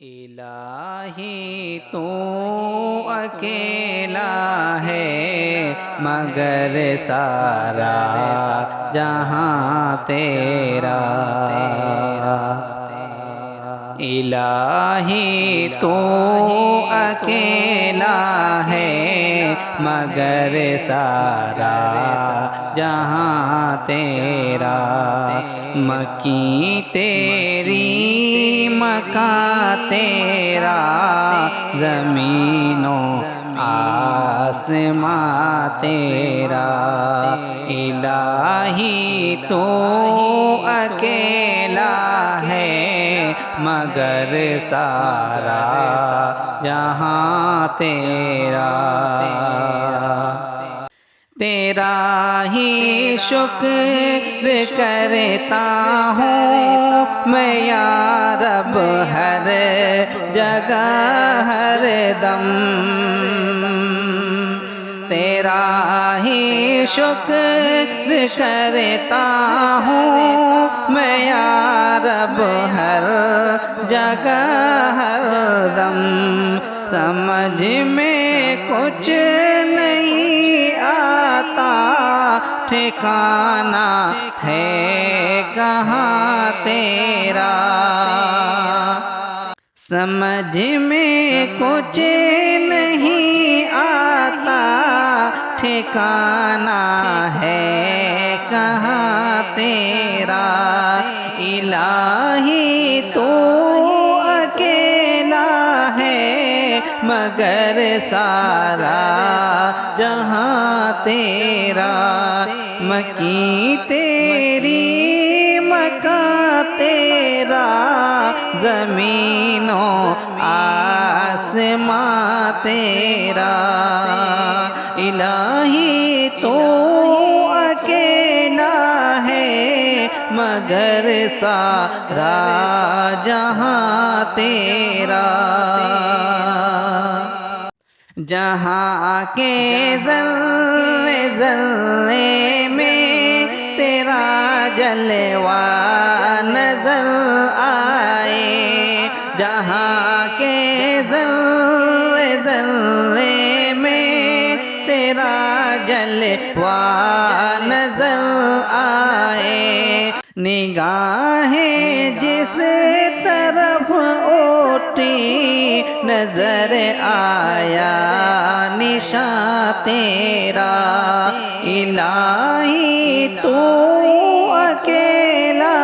الہی تو اکیلا ہے مگر سارا جہاں تیرا۔ الہی تو اکیلا ہے مگر سارا جہاں تیرا۔ مکی تیری مکہ تیرا، زمین و آسماں تیرا۔ الہی تو اکیلا ہے مگر سارا جہاں تیرا۔ تیرا ہی شکر کرتا ہوں میں یا رب ہر جگہ ہر دم۔ تیرا ہی شکر کرتا ہوں میں یا رب ہر جگہ ہر دم۔ سمجھ میں کچھ نہیں آتا ٹھکانہ ہے کہاں تیرا۔ سمجھ میں کچھ نہیں آتا ٹھکانہ ہے کہاں تیرا۔ الہی تو اکیلا ہے مگر سارا جہاں تیرا۔ مکی تیری مکہ تیرا، زمین و آسماں تیرا۔ الہی تو اکیلا ہے مگر سارا جہاں تیرا۔ جہاں کے ذرے ذرے میں تیرا جلوہ نظر آئے۔ جہاں کے ذرے ذرے میں تیرا جلوہ نظر آئے۔ نگاہیں جس طرف اٹھی نظر آیا نشاں تیرا۔ الہی تو اکیلا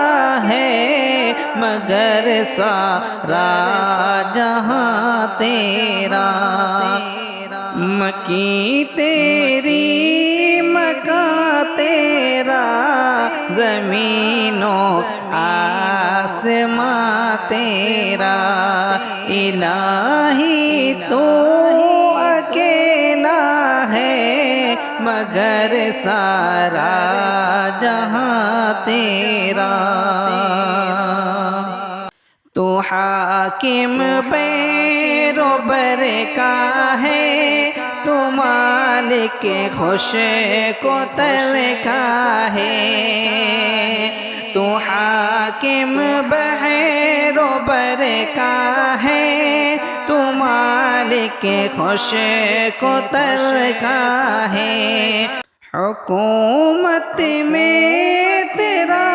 ہے مگر سارا جہاں تیرا۔ مکی تیری مکہ تیرا، زمین و آسماں تیرا۔ الہی تو اکیلا ہے مگر سارا جہاں تیرا۔ تو حاکم بیر و بر کا ہے، تو مالک خوش کو تر کا ہے۔ تو حاکم بیر و بر کا ہے، تو مالک خوش کو تر کا ہے۔ حکومت میں تیرا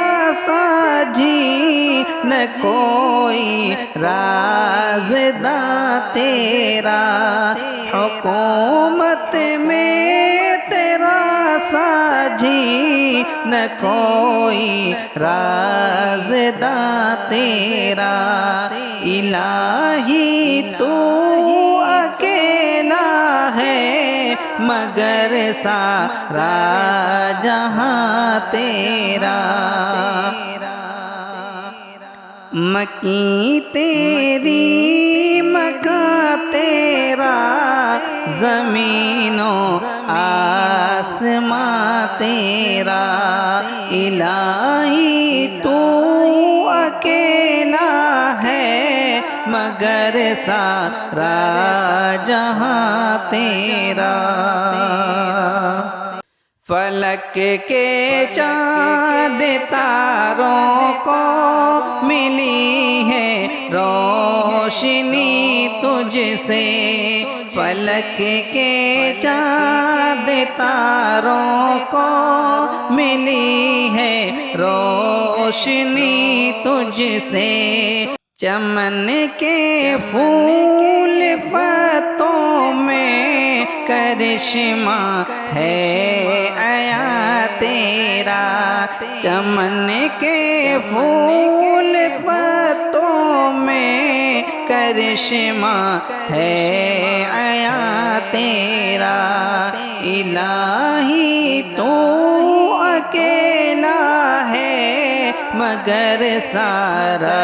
ساجی نہ کوئی رازداں تیرا۔ حکومت میں تیرا ساجی نہ کوئی رازداں تیرا۔ الہی تو اکیلا ہے مگر سارا جہاں تیرا۔ مکی تیری مکہ تیرا، زمین و آسماں تیرا۔ الہی تو اکیلا ہے مگر سارا جہاں تیرا۔ فلک کے چاند تاروں کو ملی ہے روشنی روشنی تجھ سے، فلک کے چاند تاروں کو ملی ہے روشنی تجھ سے، چمن کے پھول پتوں میں کرشمہ ہے عیا تیرا، چمن کے پھول پتوں میں کرشمہ ہے عیا تیرا، الہی تو اکیلا ہے مگر سارا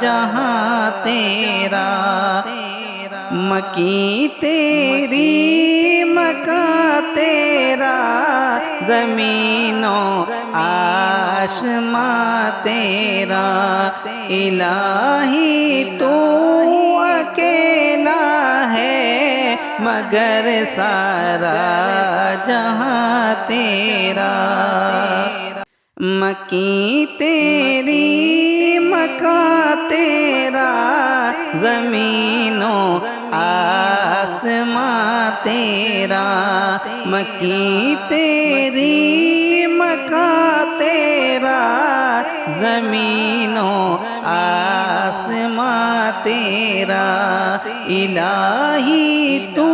جہاں تیرا، مکی تیری مکاں تیرا، زمین و آسماں تیرا، الہی تو اکیلا ہے مگر سارا جہاں تیرا، مکی تیری مکاں تیرا، زمین و آسماں تیرا، مکی تیری مکاں تیرا، زمین و آسماں تیرا، الہی تو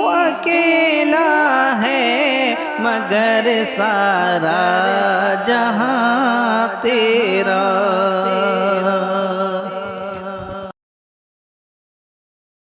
اکیلا ہے مگر سارا جہاں تیرا۔